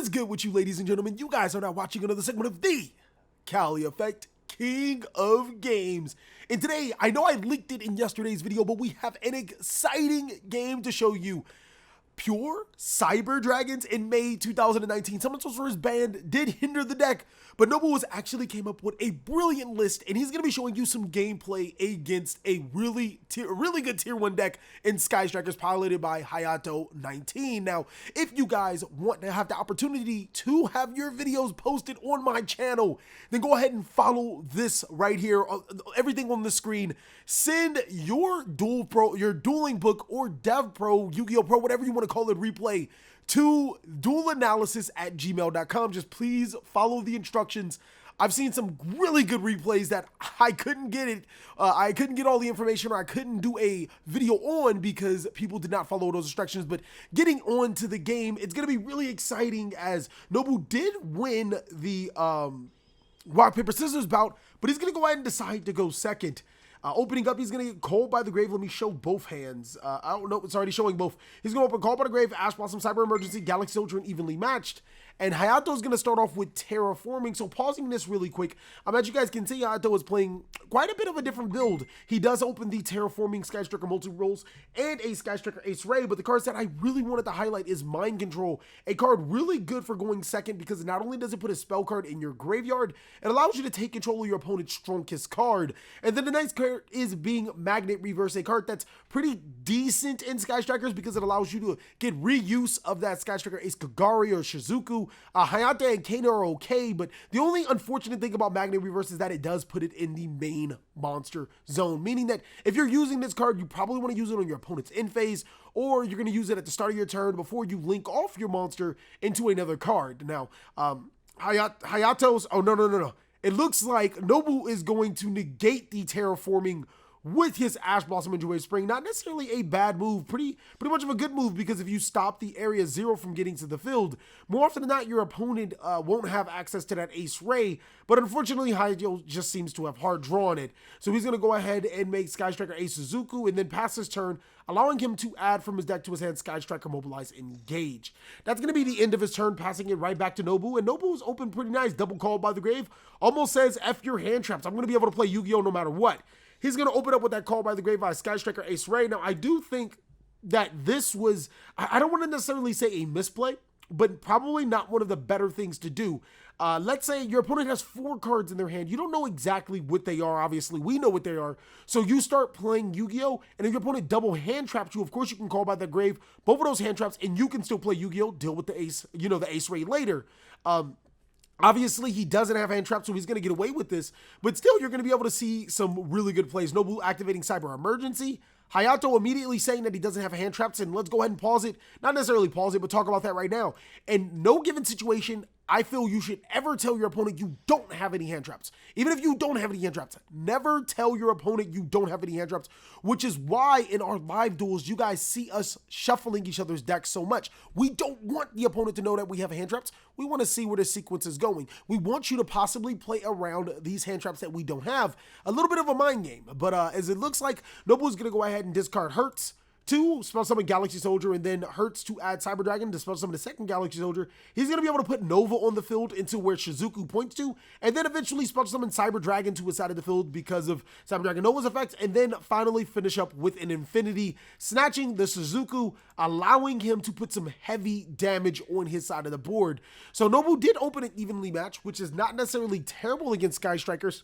is good with you, ladies and gentlemen? You guys are now watching another segment of the TheCaliEffect, King of Games. And today, I know I leaked it in yesterday's video, but we have an exciting game to show you. Pure Cyber Dragons in May 2019. Some of Sorceress Banned did hinder the deck, but Nobu actually came up with a brilliant list, and he's going to be showing you some gameplay against a really good tier 1 deck in Sky Strikers piloted by Hayato19. Now, if you guys want to have the opportunity to have your videos posted on my channel, then go ahead and follow this right here, everything on the screen. Send your Duelinbook or Dev Pro, Yu-Gi-Oh! Pro, whatever you want to call it, replay to duelanalysis@gmail.com. Just please follow the instructions. I've seen some really good replays that I couldn't get it. I couldn't get all the information, or I couldn't do a video on because people did not follow those instructions. But getting on to the game, it's going to be really exciting, as Nobu did win the rock, paper, scissors bout, but he's going to go ahead and decide to go second. Opening up, he's going to get Called by the Grave. Let me show both hands. I don't know. It's already showing both. He's going to open Called by the Grave, Ash Blossom, Cyber Emergency, Galaxy Soldier, and Evenly Matched. And Hayato's going to start off with Terraforming. So pausing this really quick, as you guys can see, Hayato is playing quite a bit of a different build. He does open the Terraforming Sky Striker multi-rolls and a Sky Striker Ace Ray, but the cards that I really wanted to highlight is Mind Control, a card really good for going second because not only does it put a spell card in your graveyard, it allows you to take control of your opponent's strongest card. And then the next card is being Magnet Reverse, a card that's pretty decent in Sky Strikers because it allows you to get reuse of that Sky Striker Ace Kagari or Shizuku. Hayate and Kana are okay, but the only unfortunate thing about Magnet Reverse is that it does put it in the main monster zone, meaning that if you're using this card, you probably want to use it on your opponent's end phase, or you're going to use it at the start of your turn before you link off your monster into another card. Now, Hayato's, oh, no. It looks like Nobu is going to negate the Terraforming with his Ash Blossom and Joy Spring. Not necessarily a bad move, pretty much of a good move, because if you stop the area 0 from getting to the field, more often than not, your opponent won't have access to that Ace Ray, but unfortunately, Hayato just seems to have hard drawn it. So he's going to go ahead and make Sky Striker Ace Suzuku, and then pass his turn, allowing him to add from his deck to his hand Sky Striker Mobilize Engage. That's going to be the end of his turn, passing it right back to Nobu, and Nobu is open pretty nice. Double Called by the Grave, almost says, F your hand traps. I'm going to be able to play Yu-Gi-Oh! No matter what. He's going to open up with that Call by the Grave by Sky Striker Ace Ray. Now, I do think that this was, I don't want to necessarily say a misplay, but probably not one of the better things to do. Let's say your opponent has 4 cards in their hand. You don't know exactly what they are. Obviously, we know what they are. So you start playing Yu-Gi-Oh! And if your opponent double hand traps you, of course you can Call by the Grave both of those hand traps, and you can still play Yu-Gi-Oh! Deal with the Ace, the Ace Ray later. Obviously, he doesn't have hand traps, so he's going to get away with this. But still, you're going to be able to see some really good plays. Nobu activating Cyber Emergency. Hayato immediately saying that he doesn't have hand traps, and let's go ahead and pause it. Not necessarily pause it, but talk about that right now. In no given situation, I feel you should ever tell your opponent you don't have any hand traps. Even if you don't have any hand traps, never tell your opponent you don't have any hand traps, which is why in our live duels, you guys see us shuffling each other's decks so much. We don't want the opponent to know that we have hand traps. We want to see where the sequence is going. We want you to possibly play around these hand traps that we don't have. A little bit of a mind game, but as it looks like, Nobu is going to go ahead and discard Hertz to spell summon Galaxy Soldier, and then Hertz to add Cyber Dragon to spell summon the second Galaxy Soldier. He's going to be able to put Nova on the field into where Shizuku points to, and then eventually spell summon Cyber Dragon to his side of the field because of Cyber Dragon Nova's effect, and then finally finish up with an Infinity, snatching the Shizuku, allowing him to put some heavy damage on his side of the board. So Nobu did open an Evenly Match, which is not necessarily terrible against Sky Strikers.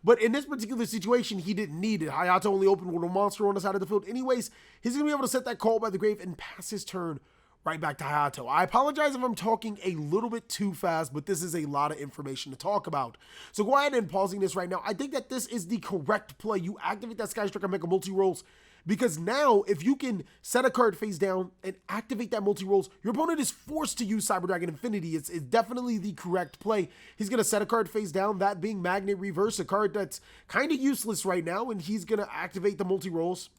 But in this particular situation, he didn't need it. Hayato only opened with a monster on the side of the field. Anyways, he's going to be able to set that Call by the Grave and pass his turn right back to Hayato. I apologize if I'm talking a little bit too fast, but this is a lot of information to talk about. So go ahead and pausing this right now. I think that this is the correct play. You activate that Sky Striker Mega Multi-Rolls, because now if you can set a card face down and activate that multi-rolls, your opponent is forced to use Cyber Dragon Infinity. It's definitely the correct play. He's going to set a card face down, that being Magnet Reverse, a card that's kind of useless right now, and he's going to activate the multi-rolls.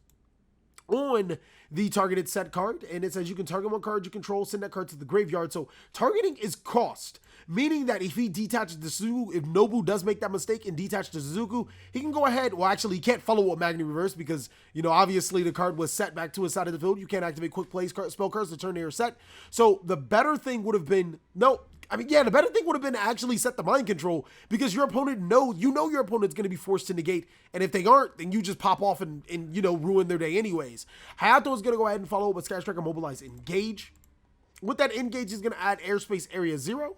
on the targeted set card, and it says you can target one card you control, send that card to the graveyard. So targeting is cost, meaning that if he detaches the Suzuku, if Nobu does make that mistake and detach the Suzuku, he can go ahead. Well, actually, he can't follow up Magni Reverse because, you know, obviously the card was set back to his side of the field. You can't activate quick plays spell cards to turn they are set. So the better thing would have been, the better thing would have been to actually set the mind control, because your opponent your opponent's going to be forced to negate, and if they aren't, then you just pop off and you know, ruin their day anyways. Hayato is going to go ahead and follow up with Sky Striker Mobilize Engage. With that Engage, he's going to add Airspace Area 0.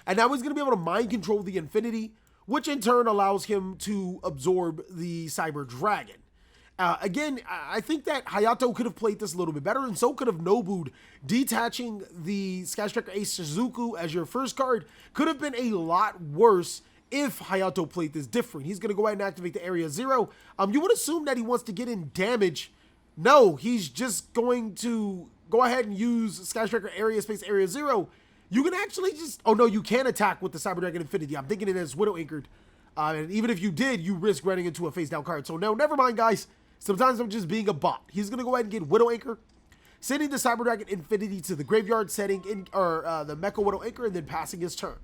And now he's going to be able to mind control the Infinity, which in turn allows him to absorb the Cyber Dragon. Again, I think that Hayato could have played this a little bit better, and so could have Nobu. Detaching the Sky Striker Ace Suzuku as your first card could have been a lot worse if Hayato played this different. He's going to go ahead and activate the Area 0. You would assume that he wants to get in damage. No, he's just going to go ahead and use Sky Striker Area Space Area 0. You can actually just... Oh, no, you can attack with the Cyber Dragon Infinity. I'm thinking it as Widow Anchored. And even if you did, you risk running into a face-down card. So, no, never mind, guys. Sometimes I'm just being a bot. He's going to go ahead and get Widow Anchor, sending the Cyber Dragon Infinity to the graveyard, setting in the Mecha Widow Anchor, and then passing his turn.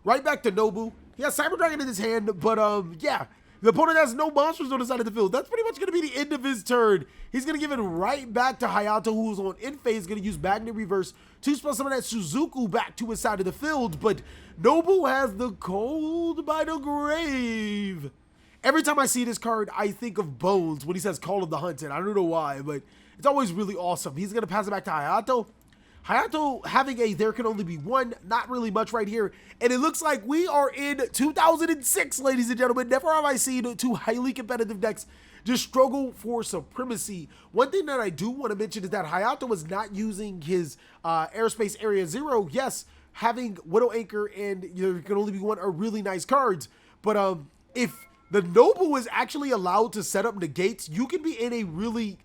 Right back to Nobu. He has Cyber Dragon in his hand, but yeah, the opponent has no monsters on the side of the field. That's pretty much going to be the end of his turn. He's going to give it right back to Hayato, who's on end phase, going to use Magnet Reverse to spell some of that Suzuku back to his side of the field, but Nobu has the Cold by the Grave. Every time I see this card, I think of Bones when he says Call of the Hunted. I don't know why, but it's always really awesome. He's going to pass it back to Hayato. Hayato having a There Can Only Be One, not really much right here. And it looks like we are in 2006, ladies and gentlemen. Never have I seen two highly competitive decks just struggle for supremacy. One thing that I do want to mention is that Hayato was not using his Airspace Area 0. Yes, having Widow Anchor and There Can Only Be One are really nice cards. But if the Nobu is actually allowed to set up negates, you can be in a really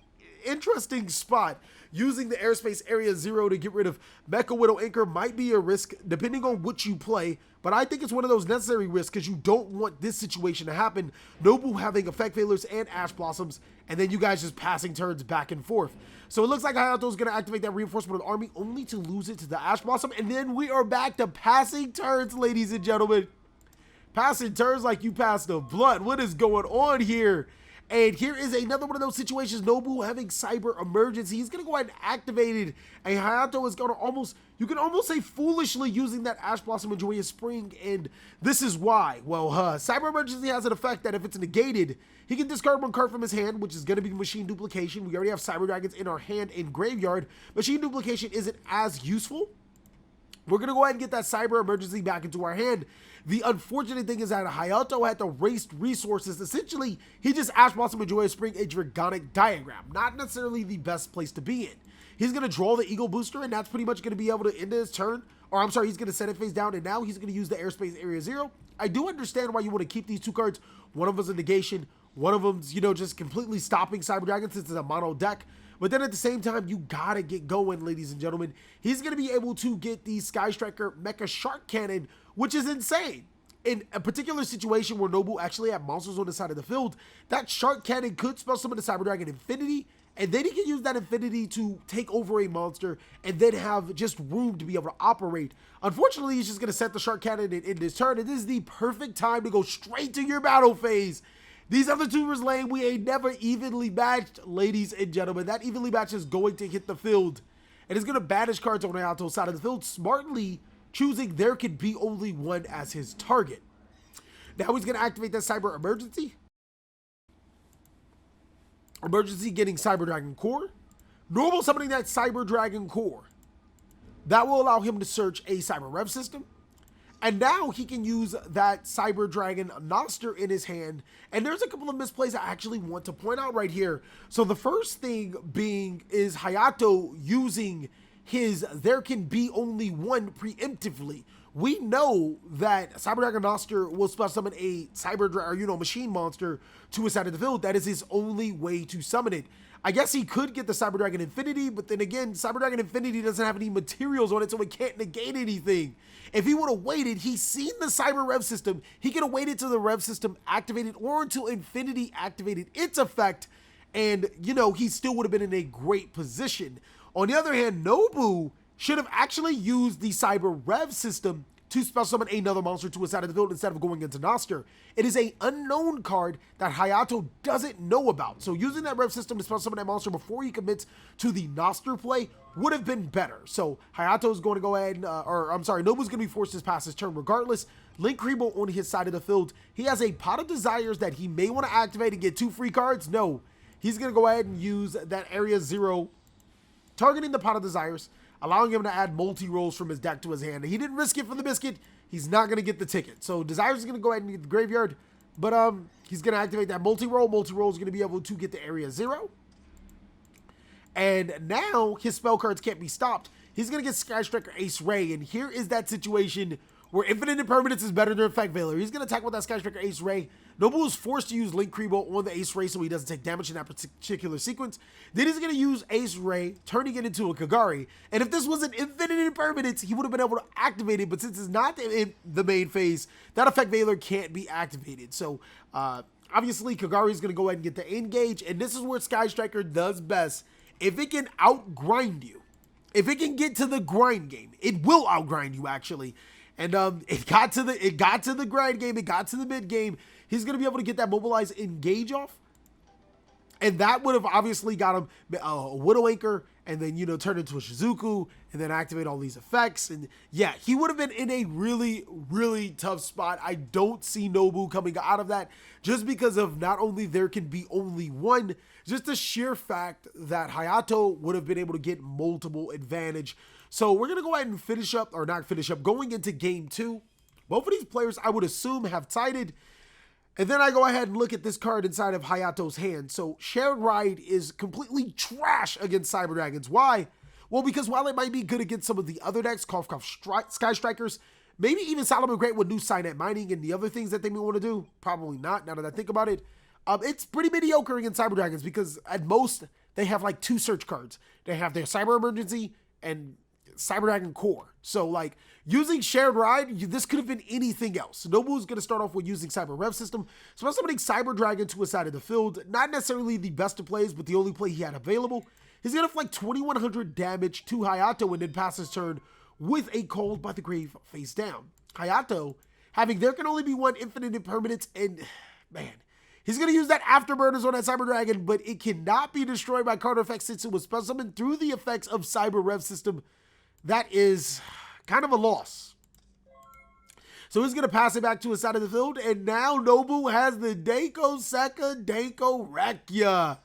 interesting spot. Using the Airspace Area 0 to get rid of Mecha Widow Anchor might be a risk depending on what you play, but I think it's one of those necessary risks because you don't want this situation to happen. Nobu having Effect Failures and Ash Blossoms, and then you guys just passing turns back and forth. So it looks like Hayato is going to activate that Reinforcement of the Army only to lose it to the Ash Blossom, and then we are back to passing turns, ladies and gentlemen. Passing turns like you passed the blunt. What is going on here? And here is another one of those situations. Nobu having Cyber Emergency. He's going to go ahead and activate it. And Hayato is going to you can almost say foolishly using that Ash Blossom and Joyous Spring. And this is why. Well, Cyber Emergency has an effect that if it's negated, he can discard one card from his hand, which is going to be Machine Duplication. We already have Cyber Dragons in our hand in Graveyard. Machine Duplication isn't as useful. We're going to go ahead and get that Cyber Emergency back into our hand. The unfortunate thing is that Hayato had to waste resources. Essentially, he just Ash Blossom and Joyous Spring a Dragonic Diagram. Not necessarily the best place to be in. He's going to draw the Eagle Booster, and that's pretty much going to be able to end his turn. Or I'm sorry, he's going to set it face down, and now he's going to use the Airspace Area 0. I do understand why you want to keep these two cards. One of them's a negation. One of them's, you know, just completely stopping Cyber Dragon since it's a mono deck. But then at the same time, you gotta get going, ladies and gentlemen. He's gonna be able to get the Sky Striker Mecha Shark Cannon, which is insane. In a particular situation where Nobu actually had monsters on the side of the field, that Shark Cannon could spell summon the Cyber Dragon Infinity, and then he can use that Infinity to take over a monster and then have just room to be able to operate. Unfortunately, he's just gonna set the Shark Cannon in his turn, and this is the perfect time to go straight to your battle phase. These other two was lame. We ain't never evenly matched, ladies and gentlemen. That evenly match is going to hit the field. And it's going to banish cards on Hayato's side of the field, smartly choosing There Can Be Only One as his target. Now he's going to activate that Cyber Emergency. Emergency getting Cyber Dragon Core. Normal summoning that Cyber Dragon Core. That will allow him to search a Cyber Rev system. And now he can use that Cyber Dragon Noster in his hand. And there's a couple of misplays I actually want to point out right here. So the first thing being is Hayato using his There Can Be Only One preemptively. We know that Cyber Dragon Noster will spell summon a machine monster to his side of the field. That is his only way to summon it. I guess he could get the Cyber Dragon Infinity, but then again, Cyber Dragon Infinity doesn't have any materials on it, so it can't negate anything. If he would have waited, he's seen the Cyber Rev system, he could have waited till the Rev system activated or until Infinity activated its effect, And, you know, he still would have been in a great position. On the other hand, Nobu should have actually used the Cyber Rev system to spell summon another monster to a side of the field instead of going into Noster. It is an unknown card that Hayato doesn't know about. So using that Rev system to spell summon that monster before he commits to the Noster play would have been better. So Hayato's going to go ahead, Nobu's going to be forced to pass his turn regardless. Link Kribo on his side of the field. He has a Pot of Desires that he may want to activate and get 2 free cards. No, he's going to go ahead and use that Area 0, targeting the Pot of Desires, allowing him to add multi-rolls from his deck to his hand. He didn't risk it for the biscuit. He's not going to get the ticket. So Desires is going to go ahead and get the graveyard, but he's going to activate that multi-roll. Multi-roll is going to be able to get the Area 0. And now his spell cards can't be stopped. He's going to get Sky Striker Ace Ray, and here is that situation where Infinite Impermanence is better than Effect Veiler. He's going to attack with that Sky Striker Ace Ray. Nobu is forced to use Link Kribo on the Ace Ray so he doesn't take damage in that particular sequence. Then he's going to use Ace Ray, turning it into a Kagari. And if this was an Infinite Impermanence, he would have been able to activate it, but since it's not in the main phase, that Effect Veiler can't be activated. So, obviously, Kagari is going to go ahead and get the Engage, and this is where Sky Striker does best. If it can outgrind you, if it can get to the grind game, it will outgrind you actually. And it got to the grind game, it got to the mid game. He's gonna be able to get that Mobilize Engage off, and that would have obviously got him a Widow Anchor, and then, you know, turn into a Shizuku, and then activate all these effects. And yeah, he would have been in a really, really tough spot. I don't see Nobu coming out of that, just because of not only there can be only one, just the sheer fact that Hayato would have been able to get multiple advantage. So we're going to go ahead and finish up, or not finish up, going into game 2. Both of these players, I would assume, have tided. And then I go ahead and look at this card inside of Hayato's hand. So Shared Ride is completely trash against Cyber Dragons. Why? Well, because while it might be good against some of the other decks, Sky Strikers, maybe even Solomon Great with new Signet Mining and the other things that they may want to do, probably not, now that I think about it. It's pretty mediocre against Cyber Dragons because at most, they have like 2 search cards. They have their Cyber Emergency and Cyber Dragon Core. So like using Shared Ride, this could have been anything else. Nobu's going to start off with using Cyber Rev system. So I'm summoning Cyber Dragon to a side of the field. Not necessarily the best of plays, but the only play he had available. He's going to inflict 2100 damage to Hayato and then pass his turn with a Called by the Grave face down. Hayato, having there can only be one Infinite Impermanence, and man, he's going to use that Afterburners on that Cyber Dragon, but it cannot be destroyed by card effects since it was spell summoned through the effects of Cyber Rev system. That is kind of a loss. So he's going to pass it back to his side of the field, and now Nobu has the Danko Seka Danko Rekya.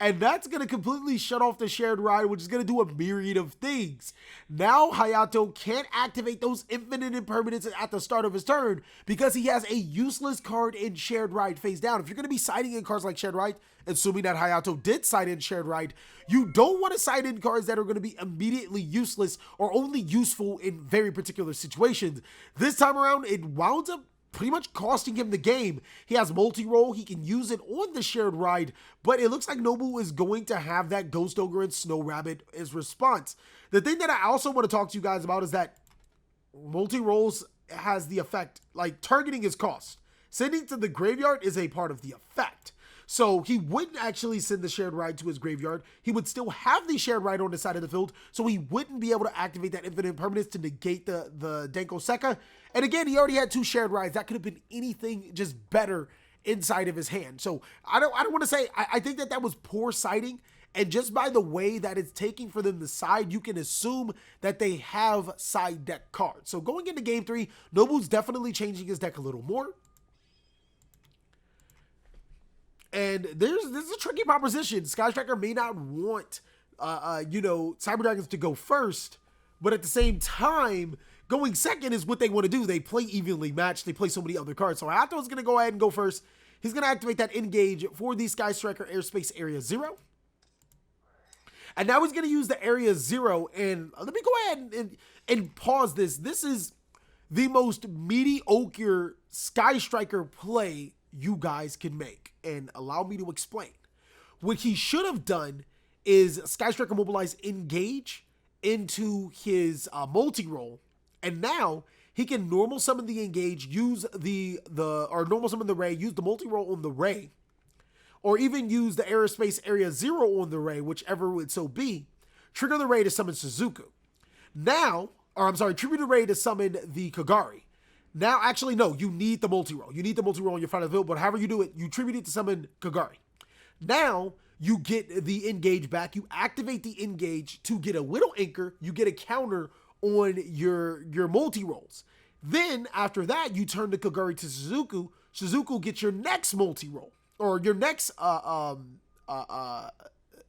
And that's going to completely shut off the Shared Ride, which is going to do a myriad of things. Now Hayato can't activate those Infinite Impermanences at the start of his turn because he has a useless card in Shared Ride face down. If you're going to be siding in cards like Shared Ride, assuming that Hayato did side in Shared Ride, you don't want to side in cards that are going to be immediately useless or only useful in very particular situations. This time around, it wound up pretty much costing him the game. He has multi-roll, he can use it on the Shared Ride, but it looks like Nobu is going to have that Ghost Ogre and Snow Rabbit as response. The thing that I also want to talk to you guys about is that multi-rolls has the effect, like targeting his cost. Sending to the graveyard is a part of the effect. So he wouldn't actually send the Shared Ride to his graveyard. He would still have the Shared Ride on the side of the field, so he wouldn't be able to activate that Infinite Impermanence to negate the Danko Seka. And again, he already had 2 Shared Rides. That could have been anything just better inside of his hand. So I don't want to say, I think that was poor siding. And just by the way that it's taking for them to side, you can assume that they have side deck cards. So going into game 3, Nobu's definitely changing his deck a little more. And this is a tricky proposition. Sky Striker may not want, Cyber Dragons to go first, but at the same time, going second is what they want to do. They play evenly matched. They play so many other cards. So Hayato's going to go ahead and go first. He's going to activate that Engage for the Sky Striker Airspace Area 0. And now he's going to use the Area 0. And let me go ahead and pause this. This is the most mediocre Sky Striker play you guys can make, and allow me to explain. What he should have done is Sky Striker mobilize Engage into his multi-roll, and now he can normal summon the Engage, use normal summon the Ray, use the multi-roll on the Ray, or even use the aerospace area 0 on the Ray, whichever it would so be, trigger the Ray to summon Shizuku. Now, or I'm sorry, tribute the Ray to summon the Kagari. Now, actually, no, you need the multi-roll. You need the multi-roll on your final build, but however you do it, you tribute it to summon Kagari. Now, you get the engage back. You activate the engage to get a Widow Anchor. You get a counter on your multi-rolls. Then, after that, you turn the Kagari to Shizuku. Shizuku gets your next multi-roll, or your next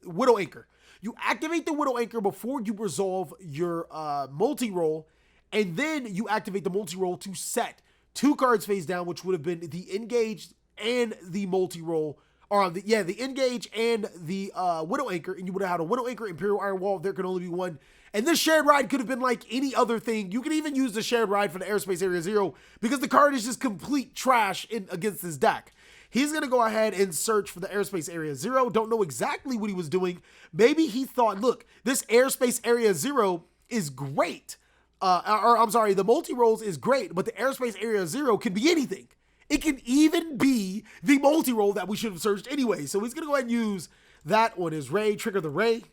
Widow Anchor. You activate the Widow Anchor before you resolve your multi-roll, and then you activate the multi-roll to set 2 cards face down, which would have been the engaged and the multi-roll, or the engage and the Widow Anchor, and you would have had a Widow Anchor, Imperial Iron Wall. There can only be one. And this shared ride could have been like any other thing. You could even use the shared ride for the Aerospace Area 0 because the card is just complete trash against this deck. He's going to go ahead and search for the Aerospace Area 0. Don't know exactly what he was doing. Maybe he thought, look, this Aerospace Area 0 is great. The multi-rolls is great, but the Aerospace Area 0 can be anything. It can even be the multi-roll that we should have searched anyway. So he's going to go ahead and use that on his Ray, trigger the Ray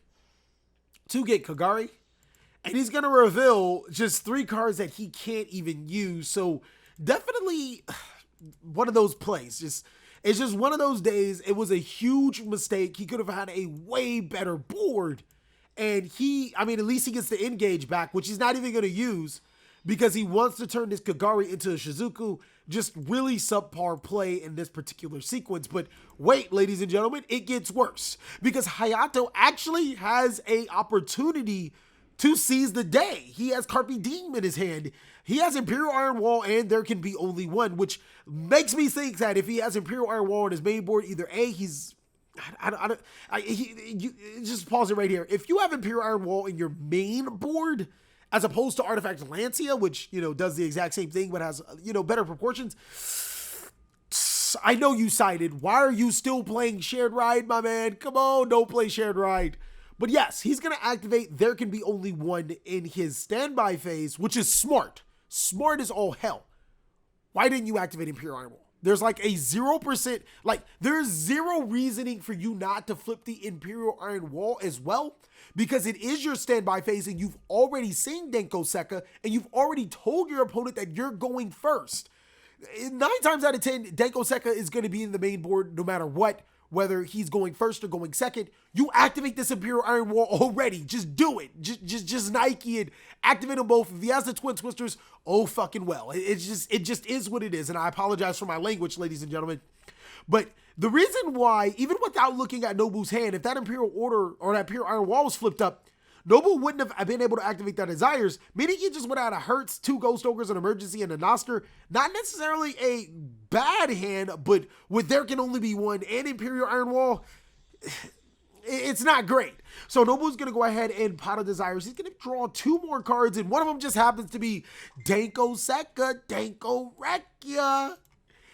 to get Kagari. And he's going to reveal just 3 cards that he can't even use. So definitely one of those plays. It's just one of those days. It was a huge mistake. He could have had a way better board. And at least he gets the engage back, which he's not even going to use because he wants to turn this Kagari into a Shizuku. Just really subpar play in this particular sequence. But wait, ladies and gentlemen, it gets worse because Hayato actually has a opportunity to seize the day. He has Carpe Diem in his hand. He has Imperial Iron Wall, and there can be only one, which makes me think that if he has Imperial Iron Wall on his main board, either A, just pause it right here. If you have Imperial Iron Wall in your main board, as opposed to Artifact Lancia, which, does the exact same thing, but has, better proportions, I know you sided. Why are you still playing Shared Ride, my man? Come on, don't play Shared Ride. But yes, he's going to activate There Can Be Only One in his standby phase, which is smart. Smart as all hell. Why didn't you activate Imperial Iron Wall? There's like a 0%, there's zero reasoning for you not to flip the Imperial Iron Wall as well, because it is your standby phase and you've already seen Denko Sekka and you've already told your opponent that you're going first. 9 times out of 10, Denko Sekka is going to be in the main board no matter what. Whether he's going first or going second, you activate this Imperial Iron Wall already. Just do it. Just Nike it. Activate them both. If he has the Twin Twisters, oh fucking well. It just is what it is. And I apologize for my language, ladies and gentlemen. But the reason why, even without looking at Nobu's hand, if that Imperial Order or that Imperial Iron Wall was flipped up, Nobu wouldn't have been able to activate that Desires, meaning he just went out of Hertz, 2 Ghost Ogres, an Emergency, and a Noster. Not necessarily a bad hand, but with There Can Only Be One and Imperial Iron Wall, it's not great. So Nobu's going to go ahead and pot of Desires. He's going to draw 2 more cards, and one of them just happens to be Denko Sekka, Denko Rekia.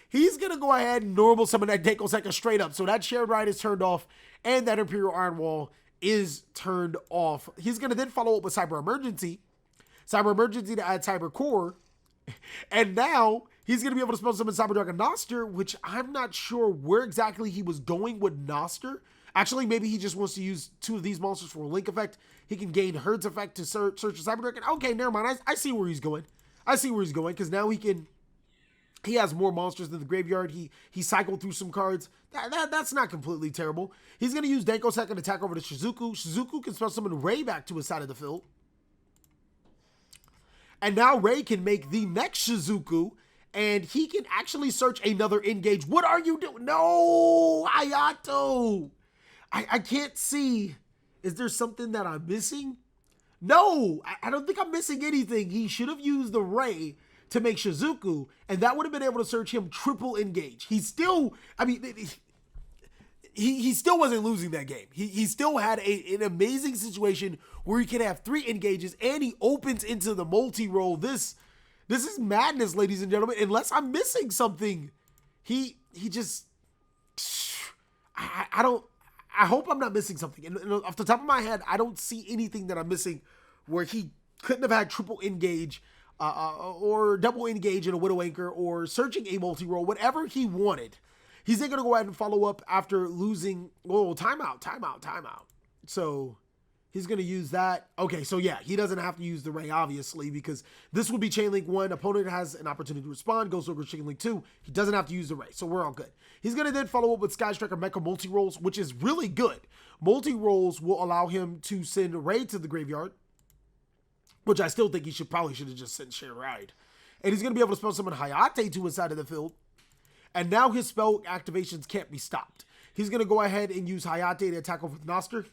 He's going to go ahead and normal summon that Denko Sekka straight up. So that Shared Ride is turned off, and that Imperial Iron Wall is turned off. He's going to then follow up with Cyber Emergency to add Cyber Core, and now he's going to be able to spell summon Cyber Dragon Noster, which I'm not sure where exactly he was going with Noster. Actually, maybe he just wants to use 2 of these monsters for a link effect. He can gain Herd's effect to search for Cyber Dragon. Okay, never mind. I see where he's going. Because now he has more monsters than the graveyard. He cycled through some cards. That's not completely terrible. He's going to use Denko Sekka to attack over to Shizuku. Shizuku can spell summon Ray back to his side of the field. And now Ray can make the next Shizuku, and he can actually search another engage. What are you doing? No, Hayato. I can't see. Is there something that I'm missing? No, I don't think I'm missing anything. He should have used the Ray to make Shizuku, and that would have been able to search him triple engage. He still wasn't losing that game. He still had an amazing situation where he can have 3 engages, and he opens into the multi-roll. This is madness, ladies and gentlemen. Unless I'm missing something, he just, I hope I'm not missing something. And off the top of my head, I don't see anything that I'm missing where he couldn't have had triple engage, or double engage in a Widow Anchor, or searching a multi-roll, whatever he wanted. He's then going to go ahead and follow up after losing. Oh, timeout. So he's going to use that. Okay, so yeah, he doesn't have to use the Ray, obviously, because this would be Chain Link 1. Opponent has an opportunity to respond. Goes over Chain Link 2. He doesn't have to use the Ray, so we're all good. He's going to then follow up with Sky Striker Mecha multi-rolls, which is really good. Multi-rolls will allow him to send Ray to the graveyard, which I still think he probably should have just sent Shared Ride. And he's going to be able to spell summon Hayate to his side of the field. And now his spell activations can't be stopped. He's going to go ahead and use Hayate to attack off with Noster,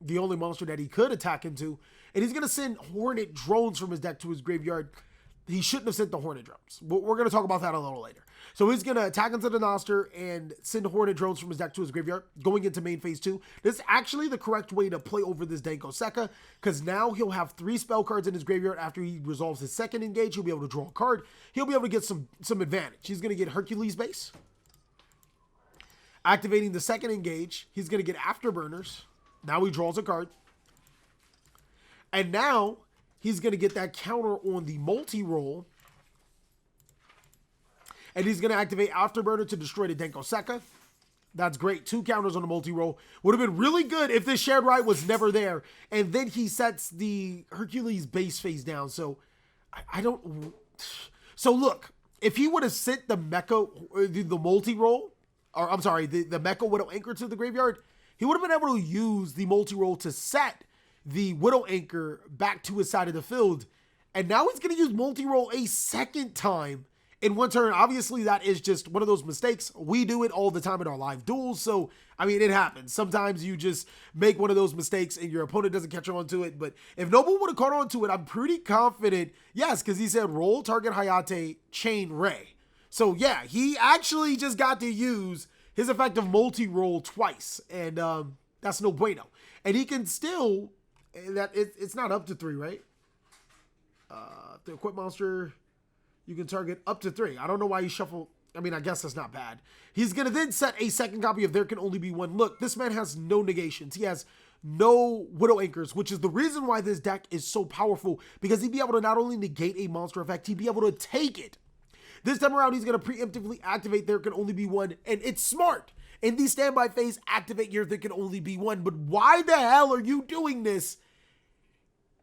the only monster that he could attack into. And he's going to send Hornet drones from his deck to his graveyard. He shouldn't have sent the Hornet drones, but we're going to talk about that a little later. So he's going to attack into the Noster and send Hornet drones from his deck to his graveyard, going into main phase 2. This is actually the correct way to play over this Denko Sekka, because now he'll have 3 spell cards in his graveyard. After he resolves his second engage, he'll be able to draw a card. He'll be able to get some advantage. He's going to get Hercules base. Activating the second engage, he's going to get Afterburners. Now he draws a card. And now he's going to get that counter on the multi-roll. And he's going to activate Afterburner to destroy the Denko Sekka. That's great. 2 counters on the multi-roll. Would have been really good if this Shared Ride was never there. And then he sets the Hercules base face down. So, I don't... So, look. If he would have sent the Mecha... The multi-roll... Or, I'm sorry, the Mecha Widow Anchor to the graveyard, he would have been able to use the multi-roll to set the Widow Anchor back to his side of the field. And now he's going to use multi-roll a second time in one turn. Obviously, that is just one of those mistakes. We do it all the time in our live duels. So, I mean, it happens. Sometimes you just make one of those mistakes and your opponent doesn't catch on to it. But if Nobu would have caught on to it, I'm pretty confident. Yes, because he said roll, target Hayate, chain Ray. So, yeah, he actually just got to use his effective multi-roll twice. And that's no bueno. And he can still... It's not up to 3, right? The equip monster... You can target up to 3. I don't know why he shuffled. I mean, I guess that's not bad. He's going to then set a second copy of There Can Only Be One. Look, this man has no negations. He has no Widow Anchors, which is the reason why this deck is so powerful, because he'd be able to not only negate a monster effect, he'd be able to take it. This time around, he's going to preemptively activate There Can Only Be One, and it's smart. In the standby phase, activate your There Can Only Be One. But why the hell are you doing this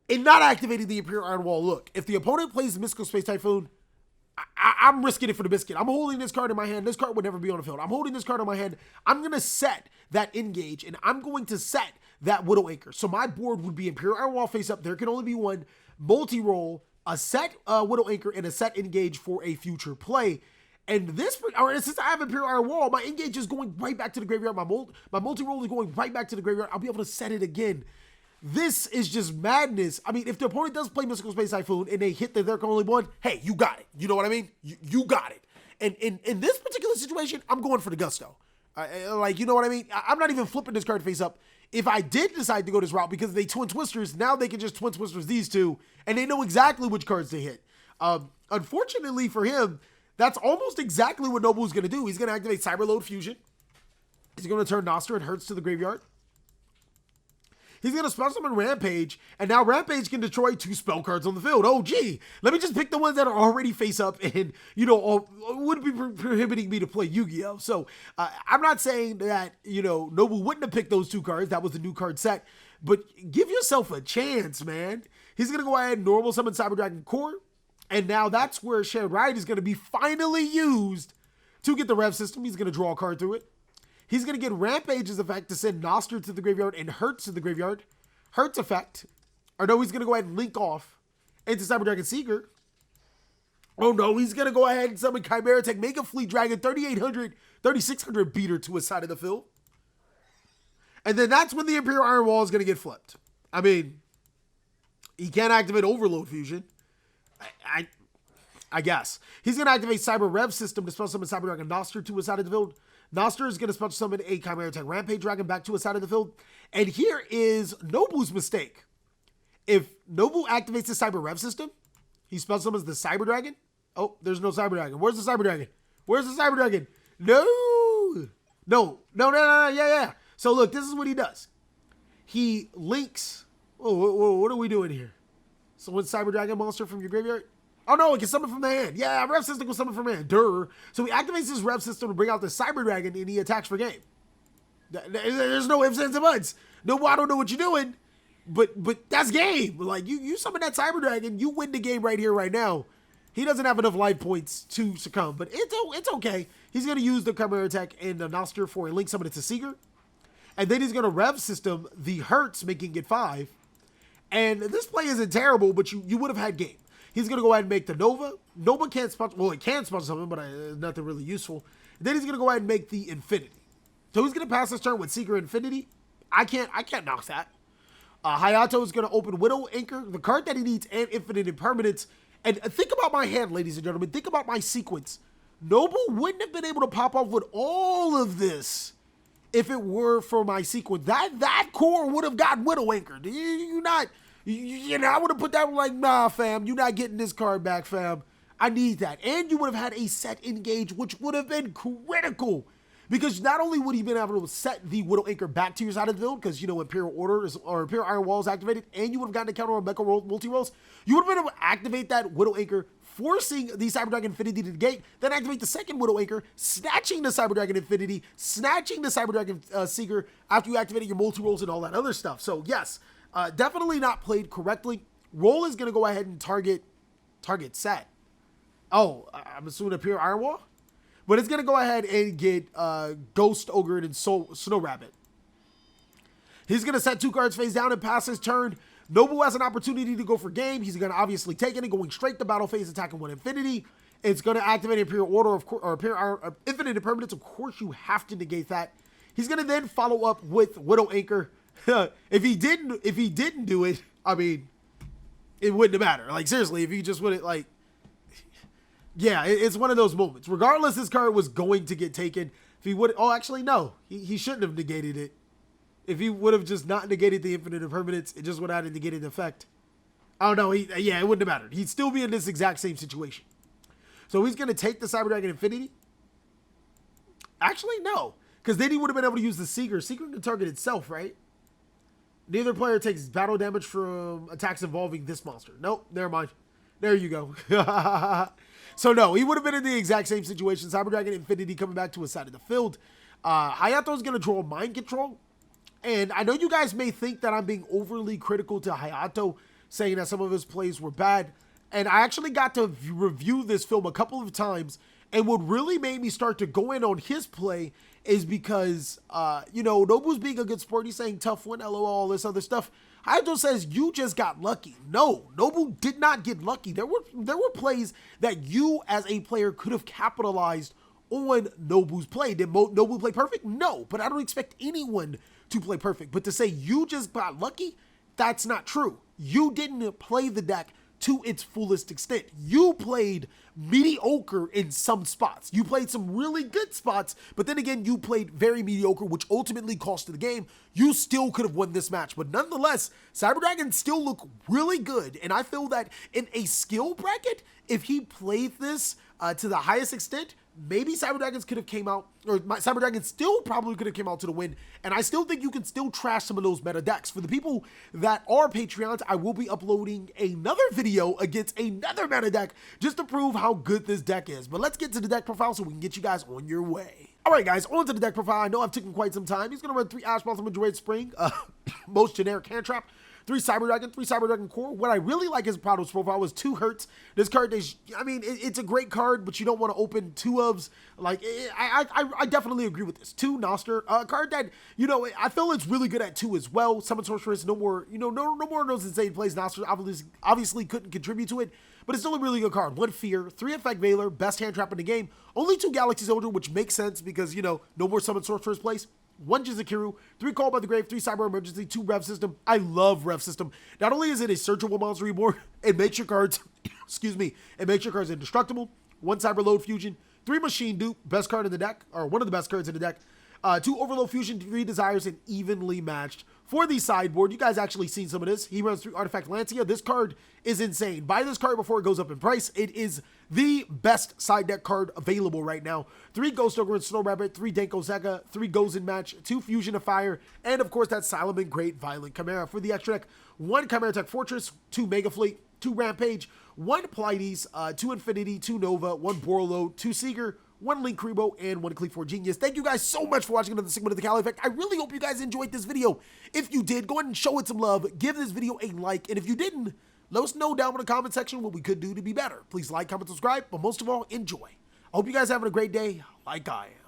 and not activating the Imperial Iron Wall? Look, if the opponent plays Mystical Space Typhoon, I'm risking it for the biscuit. I'm holding this card in my hand. This card would never be on the field. I'm holding this card in my hand. I'm going to set that engage, and I'm going to set that Widow Anchor. So my board would be Imperial Iron Wall face up. There Can Only Be One, multi-roll, a set Widow Anchor, and a set engage for a future play. And this, or since I have Imperial Iron Wall, my engage is going right back to the graveyard. My multi-roll is going right back to the graveyard. I'll be able to set it again. This is just madness. I mean, if the opponent does play Mystical Space Typhoon and they hit the There Can Only Be One, hey, you got it. You know what I mean? You got it. And in this particular situation, I'm going for the gusto. Like, you know what I mean? I'm not even flipping this card face up. If I did decide to go this route because they Twin Twisters, now they can just Twin Twisters these two, and they know exactly which cards to hit. Unfortunately for him, that's almost exactly what Nobu's going to do. He's going to activate Cyberload Fusion. He's going to turn Noster and Hertz to the graveyard. He's going to spell summon Rampage, and now Rampage can destroy 2 spell cards on the field. Oh, gee. Let me just pick the ones that are already face up and, you know, would be prohibiting me to play Yu-Gi-Oh! So, I'm not saying that, you know, Nobu wouldn't have picked those 2 cards. That was the new card set. But give yourself a chance, man. He's going to go ahead and normal summon Cyber Dragon Core, and now that's where Shared Ride is going to be finally used to get the Rev System. He's going to draw a card through it. He's going to get Rampage's effect to send Noster to the graveyard and Hertz to the graveyard. Hertz effect. Or no, he's going to go ahead and link off into Cyber Dragon Seeker. Oh no, he's going to go ahead and summon Chimera Tech, Mega Fleet Dragon, 3,800, 3,600 beater to his side of the field. And then that's when the Imperial Iron Wall is going to get flipped. I mean, he can't activate Overload Fusion. I guess. He's going to activate Cyber Rev System to spell summon Cyber Dragon Noster to his side of the field. Noster is going to special summon a Chimera Tech Rampage Dragon back to his side of the field. And here is Nobu's mistake. If Nobu activates the Cyber Rev System, he special summons the Cyber Dragon. Oh, there's no Cyber Dragon. Where's the Cyber Dragon? Where's the Cyber Dragon? No. Yeah. So look, this is what he does. He links. Oh, what are we doing here? So one Cyber Dragon monster from your graveyard? Oh no, it can summon from the hand. Yeah, Rev System can summon from the hand. Durr. So he activates his Rev System to bring out the Cyber Dragon and he attacks for game. There's no ifs, ands, and buts. No, I don't know what you're doing, but that's game. Like, you summon that Cyber Dragon, you win the game right here, right now. He doesn't have enough life points to succumb, but it's okay. He's going to use the Chimera Tech and the Noster for a link summon to Seeger. And then he's going to Rev System the Hertz, making it 5. And this play isn't terrible, but you would have had game. He's going to go ahead and make the Nova. Nova can't sponsor, well, it can sponsor something, but nothing really useful. Then he's going to go ahead and make the Infinity. So he's going to pass this turn with Seeker Infinity. I can't knock that. Hayato is going to open Widow Anchor, the card that he needs, and Infinite Impermanence. And think about my hand, ladies and gentlemen. Think about my sequence. Nobu wouldn't have been able to pop off with all of this if it were for my sequence. That core would have gotten Widow Anchored. I would have put that like, nah, fam, you're not getting this card back, fam. I need that. And you would have had a set engage, which would have been critical. Because not only would he been able to set the Widow Anchor back to your side of the field, because, Imperial Order or Imperial Iron Wall is activated, and you would have gotten a counter on Mecha roll, multi-rolls, you would have been able to activate that Widow Anchor, forcing the Cyber Dragon Infinity to negate, then activate the second Widow Anchor, snatching the Cyber Dragon Infinity, snatching the Cyber Dragon Seeker after you activated your multi-rolls and all that other stuff. So, yes, definitely not played correctly. Roll is going to go ahead and target set. Oh, I'm assuming Imperial Iron Wall? But it's going to go ahead and get Ghost Ogre and Snow Rabbit. He's going to set 2 cards face down and pass his turn. Nobu has an opportunity to go for game. He's going to obviously take it and going straight to battle phase, attacking 1 Infinity. It's going to activate Imperial Order, or Infinite Impermanence. Of course, you have to negate that. He's going to then follow up with Widow Anchor. If he didn't do it, I mean, it wouldn't have mattered. Like, seriously, if he just wouldn't, like... Yeah, it's one of those moments. Regardless, this card was going to get taken. If he would, oh, actually, no. He shouldn't have negated it. If he would have just not negated the Infinite Impermanence, it just would have negated the effect. Oh, no, it wouldn't have mattered. He'd still be in this exact same situation. So he's going to take the Cyber Dragon Infinity. Actually, no. Because then he would have been able to use the Seeker. Seeker can target itself, right? Neither player takes battle damage from attacks involving this monster. Nope, never mind. There you go. So no, he would have been in the exact same situation. Cyber Dragon Infinity coming back to his side of the field. Hayato's going to draw Mind Control. And I know you guys may think that I'm being overly critical to Hayato, saying that some of his plays were bad. And I actually got to review this film a couple of times. And what really made me start to go in on his play is because, Nobu's being a good sport. He's saying tough win, LOL, all this other stuff. Hayato says you just got lucky. No, Nobu did not get lucky. There were plays that you as a player could have capitalized on Nobu's play. Did Nobu play perfect? No, but I don't expect anyone to play perfect. But to say you just got lucky, that's not true. You didn't play the deck to its fullest extent. You played mediocre in some spots. You played some really good spots, but then again, you played very mediocre, which ultimately cost the game. You still could have won this match, but nonetheless, Cyber Dragon still look really good, and I feel that in a skill bracket, if he played this to the highest extent, maybe Cyber Dragons could have came out, or Cyber Dragons still probably could have came out to the win, and I still think you can still trash some of those meta decks. For the people that are Patreons, I will be uploading another video against another meta deck just to prove how good this deck is. But let's get to the deck profile so we can get you guys on your way. All right, guys, on to the deck profile. I know I've taken quite some time. He's going to run 3 Ash Blossom and Dread Spring, most generic hand trap. 3 Cyber Dragon, 3 Cyber Dragon Core. What I really like his Prados profile was 2 Hertz. This card, it's a great card, but you don't want to open 2 ofs. Like, I definitely agree with this. 2 Noster, a card that, I feel it's really good at 2 as well. Summon Sorceress, no more of those insane plays. Noster obviously couldn't contribute to it, but it's still a really good card. 1 Fear, 3 Effect Veiler, best hand trap in the game. Only 2 Galaxy Soldier, which makes sense because, no more Summon Sorceress plays. 1 Jizukiru, 3 Call by the Grave, 3 Cyber Emergency, 2 Rev System. I love Rev System. Not only is it a searchable monster reborn, it makes your cards, it makes your cards indestructible. 1 Cyber Load Fusion, 3 Machine Dupe, best card in the deck, or one of the best cards in the deck. 2 Overload Fusion, 3 Desires, and evenly matched. For the sideboard, you guys actually seen some of this. He runs 3 Artifact Lancia. This card is insane. Buy this card before it goes up in price. It is the best side deck card available right now. 3 Ghost Ogre and Snow Rabbit, 3 Denko Zeka, 3 Gozen Match, 2 Fusion of Fire, and of course that Solomon Great Violent Chimera. For the extra deck, 1 Chimera Tech Fortress, 2 Mega Fleet, 2 Rampage, 1 Pleiades, 2 Infinity, 2 Nova, 1 Borlo, 2 Seeger, 1 Link Kribo, and 1 Cleave 4 Genius. Thank you guys so much for watching another segment of the Cali Effect. I really hope you guys enjoyed this video. If you did, go ahead and show it some love. Give this video a like. And if you didn't, let us know down in the comment section what we could do to be better. Please like, comment, subscribe, but most of all, enjoy. I hope you guys are having a great day like I am.